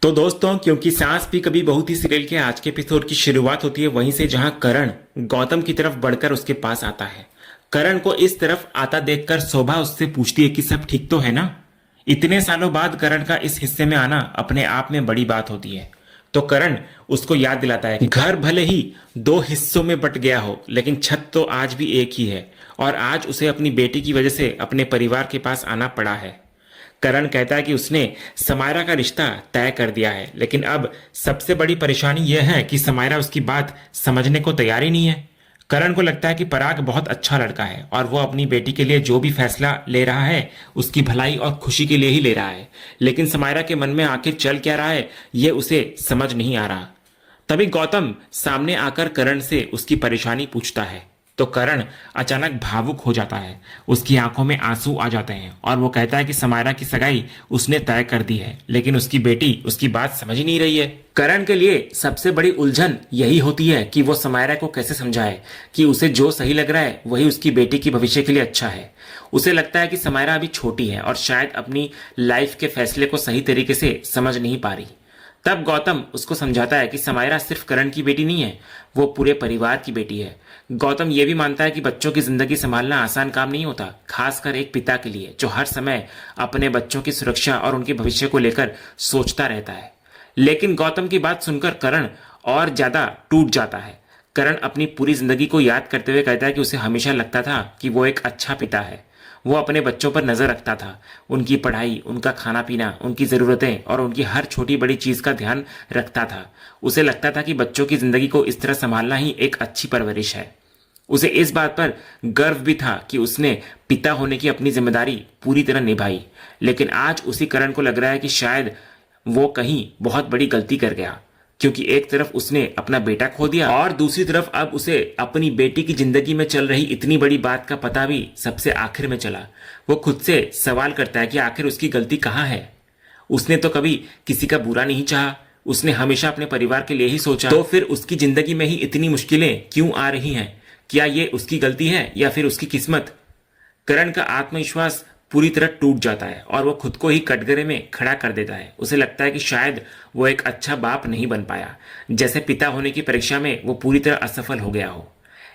तो दोस्तों, क्योंकि सांस भी कभी बहू थी सीरियल के आज के एपिसोड की शुरुआत होती है वहीं से जहां करण गौतम की तरफ बढ़कर उसके पास आता है। करण को इस तरफ आता देखकर शोभा उससे पूछती है कि सब ठीक तो है ना। इतने सालों बाद करण का इस हिस्से में आना अपने आप में बड़ी बात होती है। तो करण उसको याद दिलाता है कि घर भले ही दो हिस्सों में बट गया हो लेकिन छत तो आज भी एक ही है और आज उसे अपनी बेटी की वजह से अपने परिवार के पास आना पड़ा है। करण कहता है कि उसने समायरा का रिश्ता तय कर दिया है, लेकिन अब सबसे बड़ी परेशानी यह है कि समायरा उसकी बात समझने को तैयार ही नहीं है। करण को लगता है कि पराग बहुत अच्छा लड़का है और वो अपनी बेटी के लिए जो भी फैसला ले रहा है उसकी भलाई और खुशी के लिए ही ले रहा है, लेकिन समायरा के मन में आखिर चल क्या रहा है ये उसे समझ नहीं आ रहा। तभी गौतम सामने आकर करण से उसकी परेशानी पूछता है तो करण अचानक भावुक हो जाता है। उसकी आंखों में आंसू आ जाते हैं और वो कहता है कि समायरा की सगाई उसने तय कर दी है, लेकिन उसकी बेटी उसकी बात समझ ही नहीं रही है। करण के लिए सबसे बड़ी उलझन यही होती है कि वो समायरा को कैसे समझाए कि उसे जो सही लग रहा है वही उसकी बेटी की भविष्य के लिए अच्छा है। उसे लगता है कि समायरा अभी छोटी है और शायद अपनी लाइफ के फैसले को सही तरीके से समझ नहीं पा रही। तब गौतम उसको समझाता है कि समायरा सिर्फ करण की बेटी नहीं है, वो पूरे परिवार की बेटी है। गौतम ये भी मानता है कि बच्चों की जिंदगी संभालना आसान काम नहीं होता, खासकर एक पिता के लिए जो हर समय अपने बच्चों की सुरक्षा और उनके भविष्य को लेकर सोचता रहता है। लेकिन गौतम की बात सुनकर करण और ज्यादा टूट जाता है। करण अपनी पूरी जिंदगी को याद करते हुए कहता है कि उसे हमेशा लगता था कि वो एक अच्छा पिता है। वो अपने बच्चों पर नजर रखता था, उनकी पढ़ाई, उनका खाना पीना, उनकी जरूरतें और उनकी हर छोटी बड़ी चीज का ध्यान रखता था। उसे लगता था कि बच्चों की जिंदगी को इस तरह संभालना ही एक अच्छी परवरिश है। उसे इस बात पर गर्व भी था कि उसने पिता होने की अपनी जिम्मेदारी पूरी तरह निभाई। लेकिन आज उसी करण को लग रहा है कि शायद वो कहीं बहुत बड़ी गलती कर गया, क्योंकि एक तरफ उसने अपना बेटा खो दिया और दूसरी तरफ अब उसे अपनी बेटी की जिंदगी में चल रही इतनी बड़ी बात का पता भी सबसे आखिर में चला। वो खुद से सवाल करता है कि आखिर उसकी गलती कहाँ है। उसने तो कभी किसी का बुरा नहीं चाहा, उसने हमेशा अपने परिवार के लिए ही सोचा, तो फिर उसकी जिंदगी में ही इतनी मुश्किलें क्यों आ रही हैं? क्या ये उसकी गलती है या फिर उसकी किस्मत? करण का आत्मविश्वास पूरी तरह टूट जाता है और वो खुद को ही कटघरे में खड़ा कर देता है। उसे लगता है कि शायद वो एक अच्छा बाप नहीं बन पाया, जैसे पिता होने की परीक्षा में वो पूरी तरह असफल हो गया हो।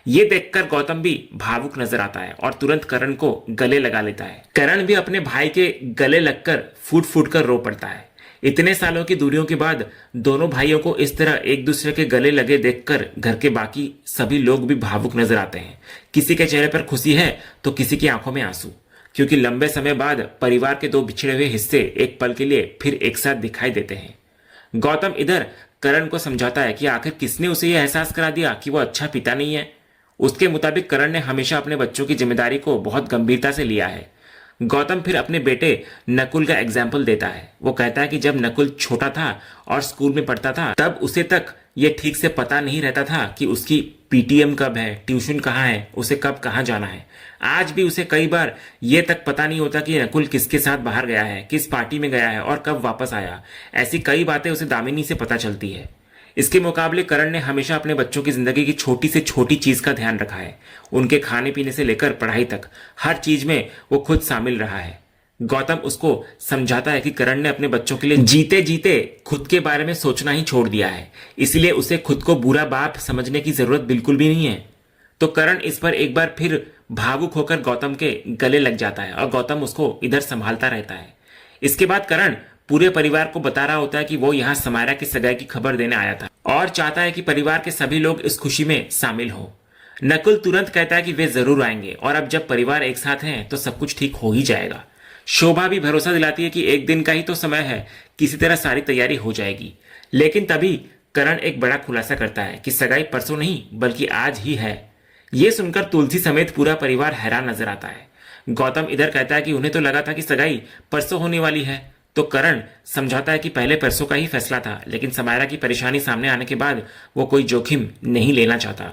ये देखकर गौतम भी भावुक नजर आता है और तुरंत करण को गले लगा लेता है। करण भी अपने भाई के गले लगकर फूट फूट कर रो पड़ता है। इतने सालों की दूरियों के बाद दोनों भाइयों को इस तरह एक दूसरे के गले लगे देखकर घर के बाकी सभी लोग भी भावुक नजर आते हैं। किसी के चेहरे पर खुशी है तो किसी की आंखों में आंसू, क्योंकि लंबे समय बाद परिवार के दो बिछड़े हुए हिस्से एक पल के लिए फिर एक साथ दिखाई देते हैं। गौतम इधर करण को समझाता है कि आखिर किसने उसे यह एहसास करा दिया कि वो अच्छा पिता नहीं है। उसके मुताबिक करण ने हमेशा अपने बच्चों की जिम्मेदारी को बहुत गंभीरता से लिया है। गौतम फिर अपने बेटे नकुल का एग्जाम्पल देता है। वो कहता है कि जब नकुल छोटा था और स्कूल में पढ़ता था तब उसे तक ये ठीक से पता नहीं रहता था कि उसकी पीटीएम कब है, ट्यूशन कहाँ है, उसे कब कहाँ जाना है। आज भी उसे कई बार ये तक पता नहीं होता कि नकुल किसके साथ बाहर गया है, किस पार्टी में गया है और कब वापस आया। ऐसी कई बातें उसे दामिनी से पता चलती है। इसके मुकाबले करण ने हमेशा अपने बच्चों की जिंदगी की छोटी से छोटी चीज का ध्यान रखा है। उनके खाने पीने से लेकर पढ़ाई तक हर चीज में वो खुद शामिल रहा है। गौतम उसको समझाता है कि करण ने अपने बच्चों के लिए जीते जीते खुद के बारे में सोचना ही छोड़ दिया है, इसलिए उसे खुद को बुरा बाप समझने की जरूरत बिल्कुल भी नहीं है। तो करण इस पर एक बार फिर भावुक होकर गौतम के गले लग जाता है और गौतम उसको इधर संभालता रहता है। इसके बाद करण पूरे परिवार को बता रहा होता है कि वो यहाँ समायरा की सगाई की खबर देने आया था और चाहता है कि परिवार के सभी लोग इस खुशी में शामिल हो। नकुल तुरंत कहता है कि वे जरूर आएंगे और अब जब परिवार एक साथ हैं तो सब कुछ ठीक हो ही जाएगा। शोभा भी भरोसा दिलाती है कि एक दिन का ही तो समय है, किसी तरह सारी तैयारी हो जाएगी। लेकिन तभी करण एक बड़ा खुलासा करता है कि सगाई परसों नहीं बल्कि आज ही है। ये सुनकर तुलसी समेत पूरा परिवार हैरान नजर आता है। गौतम इधर कहता है कि उन्हें तो लगा था कि सगाई परसों होने वाली है, तो करण समझाता है कि पहले परसों का ही फैसला था, लेकिन समायरा की परेशानी सामने आने के बाद वो कोई जोखिम नहीं लेना चाहता।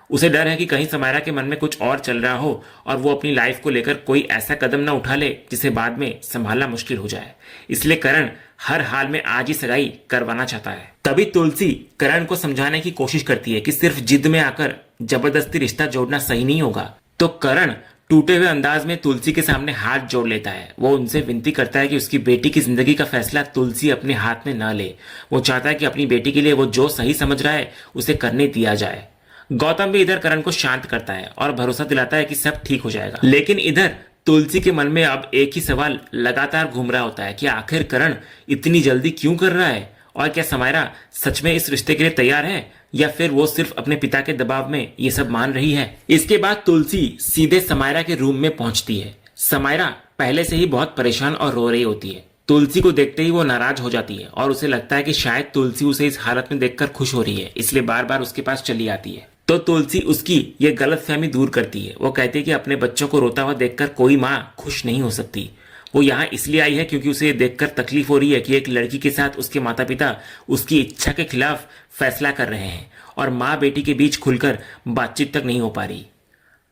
उसे डर है कि कहीं समायरा के मन में कुछ और चल रहा हो और वो अपनी लाइफ को लेकर कोई ऐसा कदम ना उठा ले जिसे बाद में संभालना मुश्किल हो जाए। इसलिए करण हर हाल में आज ही सगाई करवाना चाहता है। तभी तुलसी करण को समझाने की कोशिश करती है कि सिर्फ जिद में आकर जबरदस्ती रिश्ता जोड़ना सही नहीं होगा। तो करण टूटे हुए अंदाज में तुलसी के सामने हाथ जोड़ लेता है। वो उनसे विनती करता है कि उसकी बेटी की जिंदगी का फैसला तुलसी अपने हाथ में न ले। वो चाहता है कि अपनी बेटी के लिए वो जो सही समझ रहा है उसे करने दिया जाए। गौतम भी इधर करण को शांत करता है और भरोसा दिलाता है कि सब ठीक हो जाएगा। लेकिन इधर तुलसी के मन में अब एक ही सवाल लगातार घूम रहा होता है कि आखिर करण इतनी जल्दी क्यों कर रहा है, और क्या समायरा सच में इस रिश्ते के लिए तैयार है या फिर वो सिर्फ अपने पिता के दबाव में ये सब मान रही है। इसके बाद तुलसी सीधे समायरा के रूम में पहुंचती है। समायरा पहले से ही बहुत परेशान और रो रही होती है। तुलसी को देखते ही वो नाराज हो जाती है और उसे लगता है कि शायद तुलसी उसे इस हालत में देखकर खुश हो रही है, इसलिए बार बार उसके पास चली आती है। तो तुलसी उसकी ये गलतफहमी दूर करती है। वो कहती है कि अपने बच्चों को रोता हुआ देखकर कोई माँ खुश नहीं हो सकती। वो यहाँ इसलिए आई है क्योंकि उसे देखकर तकलीफ हो रही है कि एक लड़की के साथ उसके माता पिता उसकी इच्छा के खिलाफ फैसला कर रहे हैं और माँ बेटी के बीच खुलकर बातचीत तक नहीं हो पा रही।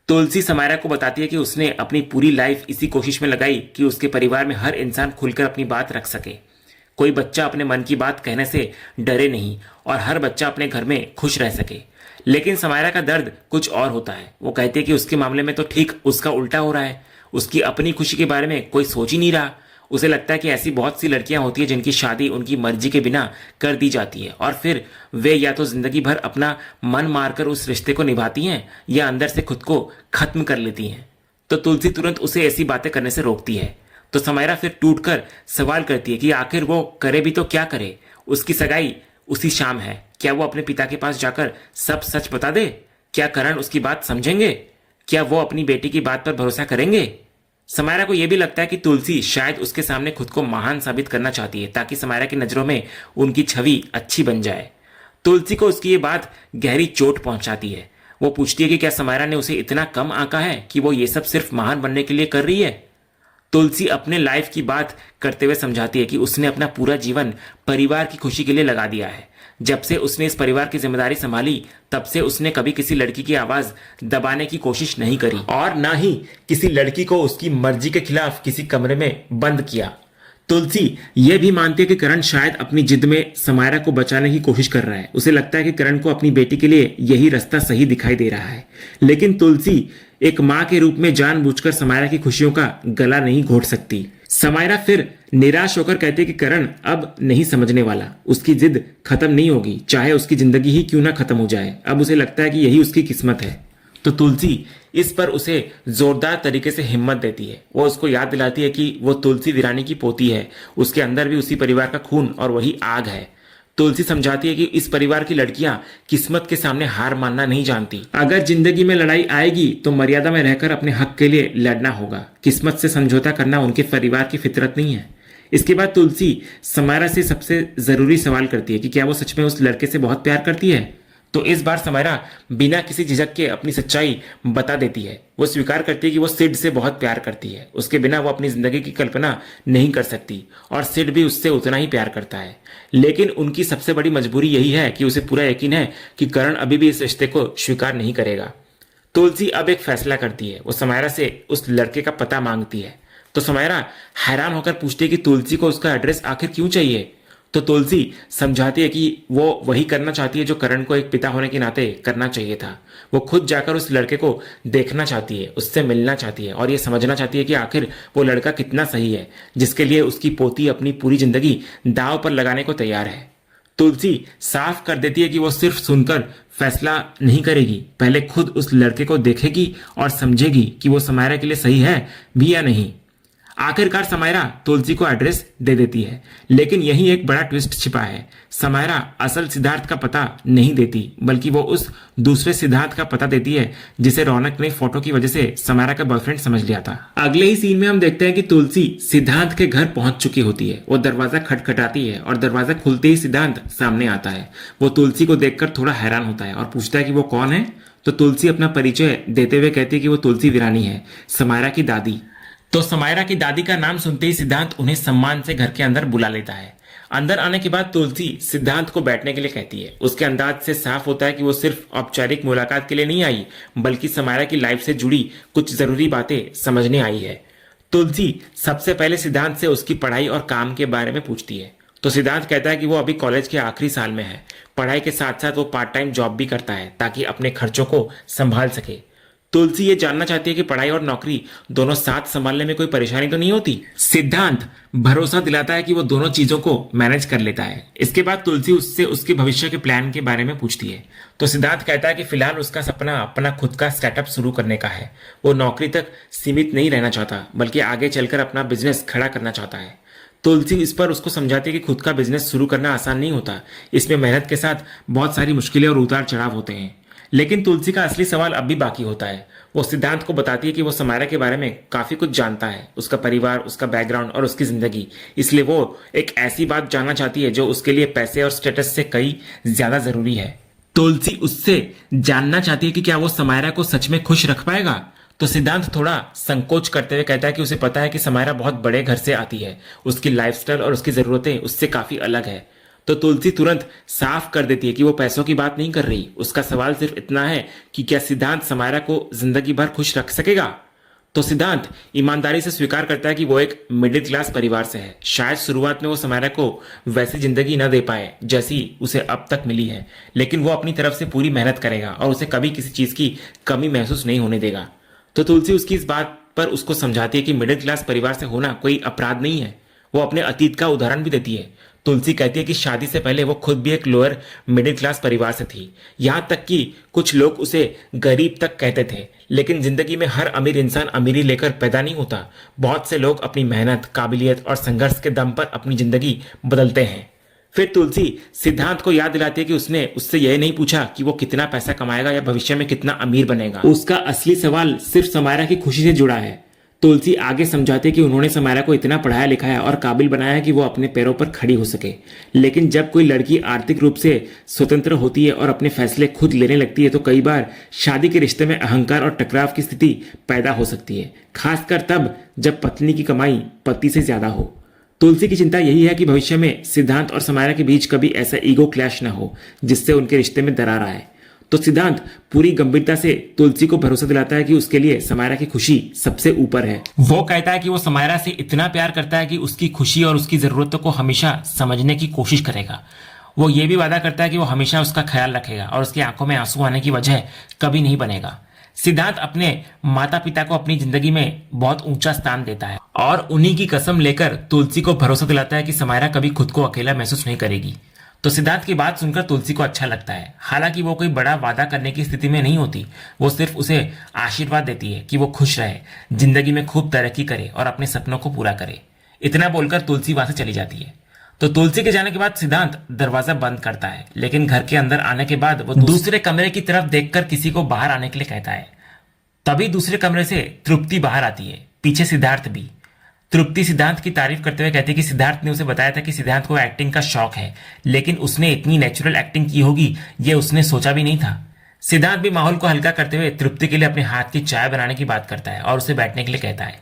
तुलसी समायरा को बताती है कि उसने अपनी पूरी लाइफ इसी कोशिश में लगाई कि उसके परिवार में हर इंसान खुलकर अपनी बात रख सके। कोई बच्चा अपने मन की बात कहने से डरे नहीं और हर बच्चा अपने घर में खुश रह सके। लेकिन समायरा का दर्द कुछ और होता है। वो कहती है कि उसके मामले में तो ठीक उसका उल्टा हो रहा है। उसकी अपनी खुशी के बारे में कोई सोच ही नहीं रहा। उसे लगता है कि ऐसी बहुत सी लड़कियां होती है जिनकी शादी उनकी मर्जी के बिना कर दी जाती है और फिर वे या तो जिंदगी भर अपना मन मारकर उस रिश्ते को निभाती हैं या अंदर से खुद को खत्म कर लेती हैं। तो तुलसी तुरंत उसे ऐसी बातें करने से रोकती है। तो समायरा फिर टूटकर सवाल करती है कि आखिर वो करे भी तो क्या करे। उसकी सगाई उसी शाम है। क्या वो अपने पिता के पास जाकर सब सच बता दे? क्या करण उसकी बात समझेंगे? क्या वो अपनी बेटी की बात पर भरोसा करेंगे? समायरा को यह भी लगता है कि तुलसी शायद उसके सामने खुद को महान साबित करना चाहती है ताकि समायरा की नजरों में उनकी छवि अच्छी बन जाए। तुलसी को उसकी ये बात गहरी चोट पहुंचाती है। वो पूछती है कि क्या समायरा ने उसे इतना कम आंका है कि वो ये सब सिर्फ महान बनने के लिए कर रही है। तुलसी अपने लाइफ की बात करते हुए समझाती है कि उसने अपना पूरा जीवन परिवार की खुशी के लिए लगा दिया है। जब से उसने इस परिवार की जिम्मेदारी संभाली तब से उसने कभी किसी लड़की की आवाज दबाने की कोशिश नहीं करी और ना ही किसी लड़की को उसकी मर्जी के खिलाफ किसी कमरे में बंद किया। तुलसी यह भी मानती है कि करण शायद अपनी जिद में समायरा को बचाने की कोशिश कर रहा है। उसे लगता है कि करण को अपनी बेटी के लिए यही रास्ता सही दिखाई दे रहा है। लेकिन तुलसी एक मां के रूप में जानबूझकर समायरा की खुशियों का गला नहीं घोट सकती। समायरा फिर निराश होकर कहती है कि करण अब नहीं समझने वाला। उसकी जिद खत्म नहीं होगी, चाहे उसकी जिंदगी ही क्यों ना खत्म हो जाए। अब उसे लगता है कि यही उसकी किस्मत है। तो तुलसी इस पर उसे जोरदार तरीके से हिम्मत देती है। वो उसको याद दिलाती है कि वो तुलसी वीरानी की पोती है। उसके अंदर भी उसी परिवार का खून और वही आग है। तुलसी समझाती है कि इस परिवार की लड़कियां किस्मत के सामने हार मानना नहीं जानती। अगर जिंदगी में लड़ाई आएगी तो मर्यादा में रहकर अपने हक के लिए लड़ना होगा। किस्मत से समझौता करना उनके परिवार की फितरत नहीं है। इसके बाद तुलसी समायरा से सबसे जरूरी सवाल करती है कि क्या वो सच में उस लड़के से बहुत प्यार करती है। तो इस बार समायरा बिना किसी झिझक के अपनी सच्चाई बता देती है। वो स्वीकार करती है कि वो सिड से बहुत प्यार करती है। उसके बिना वो अपनी जिंदगी की कल्पना नहीं कर सकती और सिड भी उससे उतना ही प्यार करता है। लेकिन उनकी सबसे बड़ी मजबूरी यही है कि उसे पूरा यकीन है कि करण अभी भी इस रिश्ते को स्वीकार नहीं करेगा। तुलसी अब एक फैसला करती है। वो समायरा से उस लड़के का पता मांगती है। तो समायरा हैरान होकर पूछती है कि तुलसी को उसका एड्रेस आखिर क्यों चाहिए। तो तुलसी समझाती है कि वो वही करना चाहती है जो करण को एक पिता होने के नाते करना चाहिए था। वो खुद जाकर उस लड़के को देखना चाहती है, उससे मिलना चाहती है और ये समझना चाहती है कि आखिर वो लड़का कितना सही है जिसके लिए उसकी पोती अपनी पूरी जिंदगी दांव पर लगाने को तैयार है। तुलसी साफ कर देती है कि वो सिर्फ सुनकर फैसला नहीं करेगी, पहले खुद उस लड़के को देखेगी और समझेगी कि वो समायरा के लिए सही है भी या नहीं। आखिरकार समायरा तुलसी को एड्रेस दे देती है, लेकिन यही एक बड़ा ट्विस्ट छिपा है। समायरा असल सिद्धार्थ का पता नहीं देती, बल्कि वो उस दूसरे सिद्धार्थ का पता देती है जिसे रौनक ने फोटो की वजह से समायरा का बॉयफ्रेंड समझ लिया था। अगले ही सीन में हम देखते हैं कि तुलसी सिद्धांत के घर पहुंच चुकी होती है। वो दरवाजा खटखटाती है और दरवाजा खुलते ही सिद्धांत सामने आता है। वो तुलसी को देखकर थोड़ा हैरान होता है और पूछता है कि वो कौन है। तो तुलसी अपना परिचय देते हुए कहती है कि वो तुलसी वीरानी है, समायरा की दादी। तो समायरा की दादी का नाम सुनते ही सिद्धांत उन्हें सम्मान से घर के अंदर बुला लेता है। अंदर आने के बाद तुलसी सिद्धांत को बैठने के लिए कहती है। उसके अंदाज से साफ होता है कि वो सिर्फ औपचारिक मुलाकात के लिए नहीं आई, बल्कि समायरा की लाइफ से जुड़ी कुछ जरूरी बातें समझने आई है। तुलसी सबसे पहले सिद्धांत से उसकी पढ़ाई और काम के बारे में पूछती है। तो सिद्धांत कहता है कि वो अभी कॉलेज के आखिरी साल में है। पढ़ाई के साथ साथ वो पार्ट टाइम जॉब भी करता है ताकि अपने खर्चों को संभाल सके। तुलसी ये जानना चाहती है कि पढ़ाई और नौकरी दोनों साथ संभालने में कोई परेशानी तो नहीं होती। सिद्धांत भरोसा दिलाता है कि वो दोनों चीजों को मैनेज कर लेता है। इसके बाद तुलसी उससे उसके भविष्य के प्लान के बारे में पूछती है। तो सिद्धांत कहता है कि फिलहाल उसका सपना अपना खुद का स्टार्टअप शुरू करने का है। वो नौकरी तक सीमित नहीं रहना चाहता, बल्कि आगे चलकर अपना बिजनेस खड़ा करना चाहता है। तुलसी इस पर उसको समझाती है कि खुद का बिजनेस शुरू करना आसान नहीं होता। इसमें मेहनत के साथ बहुत सारी मुश्किलें और उतार चढ़ाव होते हैं। लेकिन तुलसी का असली सवाल अब भी बाकी होता है। वो सिद्धांत को बताती है कि वो समायरा के बारे में काफी कुछ जानता है, उसका परिवार, उसका बैकग्राउंड और उसकी जिंदगी। इसलिए वो एक ऐसी बात जानना चाहती है जो उसके लिए पैसे और स्टेटस से कई ज्यादा जरूरी है। तुलसी उससे जानना चाहती है कि क्या वो समायरा को सच में खुश रख पाएगा। तो सिद्धांत थोड़ा संकोच करते हुए कहता है कि उसे पता है कि समायरा बहुत बड़े घर से आती है, उसकी लाइफस्टाइल और उसकी जरूरतें उससे काफी अलग है। तो तुलसी तुरंत साफ कर देती है कि वो पैसों की बात नहीं कर रही। उसका सवाल सिर्फ इतना है कि क्या सिद्धांत समायरा को जिंदगी भर खुश रख सकेगा। तो सिद्धांत ईमानदारी से स्वीकार करता है कि वो एक मिडिल क्लास परिवार से है। शायद शुरुआत में वो समायरा को वैसी जिंदगी न दे पाए जैसी उसे अब तक मिली है, लेकिन वो अपनी तरफ से पूरी मेहनत करेगा और उसे कभी किसी चीज की कमी महसूस नहीं होने देगा। तो तुलसी उसकी इस बात पर उसको समझाती है कि मिडिल क्लास परिवार से होना कोई अपराध नहीं है। वो अपने अतीत का उदाहरण भी देती है। तुलसी कहती है कि शादी से पहले वो खुद भी एक लोअर मिडिल क्लास परिवार से थी। यहां तक कि कुछ लोग उसे गरीब तक कहते थे। लेकिन जिंदगी में हर अमीर इंसान अमीरी लेकर पैदा नहीं होता। बहुत से लोग अपनी मेहनत, काबिलियत और संघर्ष के दम पर अपनी जिंदगी बदलते हैं। फिर तुलसी सिद्धांत को याद दिलाती है कि उसने उससे यह नहीं पूछा कि वो कितना पैसा कमाएगा या भविष्य में कितना अमीर बनेगा। उसका असली सवाल सिर्फ समायरा की खुशी से जुड़ा है। तुलसी आगे समझाती है कि उन्होंने समायरा को इतना पढ़ाया लिखाया और काबिल बनाया है कि वो अपने पैरों पर खड़ी हो सके। लेकिन जब कोई लड़की आर्थिक रूप से स्वतंत्र होती है और अपने फैसले खुद लेने लगती है तो कई बार शादी के रिश्ते में अहंकार और टकराव की स्थिति पैदा हो सकती है, खासकर तब जब पत्नी की कमाई पति से ज्यादा हो। तुलसी की चिंता यही है कि भविष्य में सिद्धांत और समायरा के बीच कभी ऐसा ईगो क्लैश न हो जिससे उनके रिश्ते में दरार आए। तो सिद्धांत पूरी गंभीरता से तुलसी को भरोसा दिलाता है कि उसके लिए समायरा की खुशी सबसे ऊपर है। वो कहता है कि वो समायरा से इतना प्यार करता है कि उसकी खुशी और उसकी जरूरतों को हमेशा समझने की कोशिश करेगा। वो ये भी वादा करता है कि वो हमेशा उसका ख्याल रखेगा और उसकी आंखों में आंसू आने की वजह कभी नहीं बनेगा। सिद्धांत अपने माता पिता को अपनी जिंदगी में बहुत ऊंचा स्थान देता है और उन्हीं की कसम लेकर तुलसी को भरोसा दिलाता है कि समायरा कभी खुद को अकेला महसूस नहीं करेगी। तो सिद्धांत की बात सुनकर तुलसी को अच्छा लगता है। हालांकि वो कोई बड़ा वादा करने की स्थिति में नहीं होती। वो सिर्फ उसे आशीर्वाद देती है कि वो खुश रहे, जिंदगी में खूब तरक्की करे और अपने सपनों को पूरा करे। इतना बोलकर तुलसी वहां से चली जाती है। तो तुलसी के जाने के बाद सिद्धांत दरवाजा बंद करता है, लेकिन घर के अंदर आने के बाद वो दूसरे कमरे की तरफ देखकर किसी को बाहर आने के लिए कहता है। तभी दूसरे कमरे से तृप्ति बाहर आती है, पीछे सिद्धार्थ भी। तृप्ति सिद्धांत की तारीफ करते हुए कहती है कि सिद्धार्थ ने उसे बताया था कि सिद्धांत को एक्टिंग का शौक है, लेकिन उसने इतनी नेचुरल एक्टिंग की होगी ये उसने सोचा भी नहीं था। सिद्धांत भी माहौल को हल्का करते हुए तृप्ति के लिए अपने हाथ की चाय बनाने की बात करता है और उसे बैठने के लिए कहता है।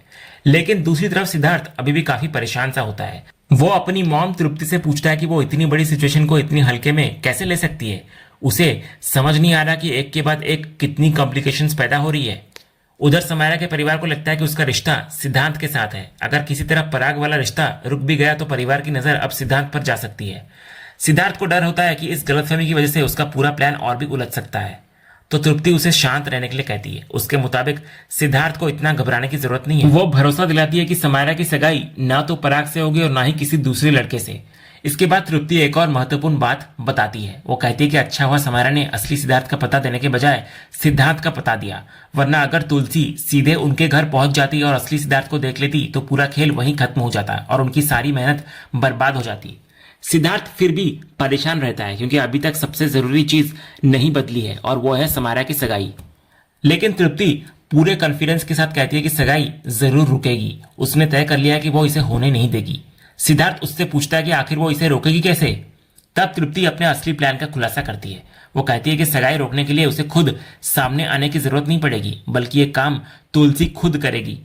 लेकिन दूसरी तरफ सिद्धार्थ अभी भी काफी परेशान सा होता है। वो अपनी मॉम तृप्ति से पूछता है कि वो इतनी बड़ी सिचुएशन को इतनी हल्के में कैसे ले सकती है। उसे समझ नहीं आ रहा कि एक के बाद एक कितनी कॉम्प्लिकेशंस पैदा हो रही है। उधर समायरा के परिवार को लगता है कि उसका रिश्ता सिद्धांत के साथ है। अगर किसी तरह पराग वाला रिश्ता रुक भी गया तो परिवार की नजर अब सिद्धांत पर जा सकती है। सिद्धार्थ को डर होता है कि इस गलतफहमी की वजह से उसका पूरा प्लान और भी उलझ सकता है। तो तृप्ति उसे शांत रहने के लिए कहती है। उसके मुताबिक सिद्धार्थ को इतना घबराने की जरूरत नहीं है। वो भरोसा दिलाती है कि समायरा की सगाई ना तो पराग से होगी और ना ही किसी दूसरे लड़के से। इसके बाद तृप्ति एक और महत्वपूर्ण बात बताती है। वो कहती है कि अच्छा हुआ समायरा ने असली सिद्धार्थ का पता देने के बजाय सिद्धांत का पता दिया, वरना अगर तुलसी सीधे उनके घर पहुंच जाती और असली सिद्धार्थ को देख लेती तो पूरा खेल वहीं खत्म हो जाता और उनकी सारी मेहनत बर्बाद हो जाती। सिद्धार्थ फिर भी परेशान रहता है क्योंकि अभी तक सबसे जरूरी चीज नहीं बदली है और वो है समायरा की सगाई। लेकिन तृप्ति पूरे कॉन्फिडेंस के साथ कहती है कि सगाई जरूर रुकेगी। उसने तय कर लिया है कि वो इसे होने नहीं देगी। सिद्धार्थ उससे पूछता है कि आखिर वो इसे रोकेगी कैसे। तब तृप्ति अपने असली प्लान का खुलासा करती है। वो कहती है कि सगाई रोकने के लिए उसे खुद सामने आने की जरूरत नहीं पड़ेगी, बल्कि ये काम तुलसी खुद करेगी।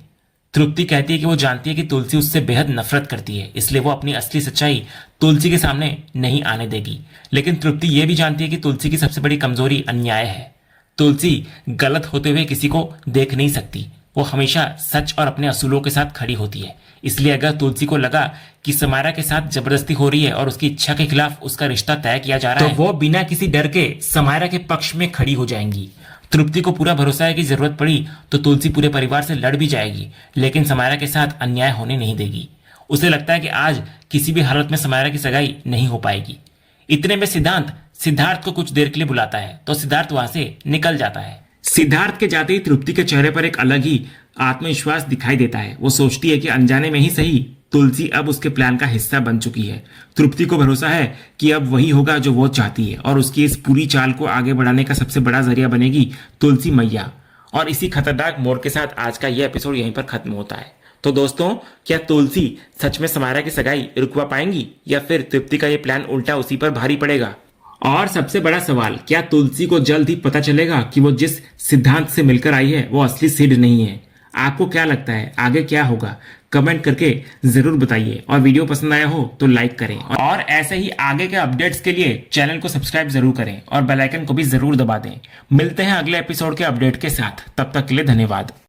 तृप्ति कहती है कि वो जानती है कि तुलसी उससे बेहद नफरत करती है, इसलिए वो अपनी असली सच्चाई तुलसी के सामने नहीं आने देगी। लेकिन तृप्ति ये भी जानती है कि तुलसी की सबसे बड़ी कमजोरी अन्याय है। तुलसी गलत होते हुए किसी को देख नहीं सकती। वो हमेशा सच और अपने असूलों के साथ खड़ी होती है। इसलिए अगर तुलसी को लगा कि समायरा के साथ जबरदस्ती हो रही है और उसकी इच्छा के खिलाफ उसका रिश्ता तय किया जा रहा है तो वो बिना किसी डर के समायरा के पक्ष में खड़ी हो जाएंगी। तृप्ति को पूरा भरोसा है कि जरूरत पड़ी तो तुलसी पूरे परिवार से लड़ भी जाएगी, लेकिन समायरा के साथ अन्याय होने नहीं देगी। उसे लगता है कि आज किसी भी हालत में समायरा की सगाई नहीं हो पाएगी। इतने में सिद्धांत सिद्धार्थ को कुछ देर के लिए बुलाता है तो सिद्धार्थ वहां से निकल जाता है। सिद्धार्थ के जाते ही तृप्ति के चेहरे पर एक अलग ही आत्मविश्वास दिखाई देता है। वो सोचती है कि अनजाने में ही सही तुलसी अब उसके प्लान का हिस्सा बन चुकी है। तृप्ति को भरोसा है कि अब वही होगा जो वो चाहती है और उसकी इस पूरी चाल को आगे बढ़ाने का सबसे बड़ा जरिया बनेगी तुलसी मैया। और इसी खतरनाक मोड़ के साथ आज का यह एपिसोड यहीं पर खत्म होता है। तो दोस्तों, क्या तुलसी सच में समायरा की सगाई रुकवा पाएंगी या फिर तृप्ति का ये प्लान उल्टा उसी पर भारी पड़ेगा? और सबसे बड़ा सवाल, क्या तुलसी को जल्द ही पता चलेगा कि वो जिस सिद्धांत से मिलकर आई है वो असली सिड नहीं है? आपको क्या लगता है आगे क्या होगा? कमेंट करके जरूर बताइए और वीडियो पसंद आया हो तो लाइक करें और ऐसे ही आगे के अपडेट्स के लिए चैनल को सब्सक्राइब जरूर करें और बेल आइकन को भी जरूर दबा दें। मिलते हैं अगले एपिसोड के अपडेट के साथ, तब तक के लिए धन्यवाद।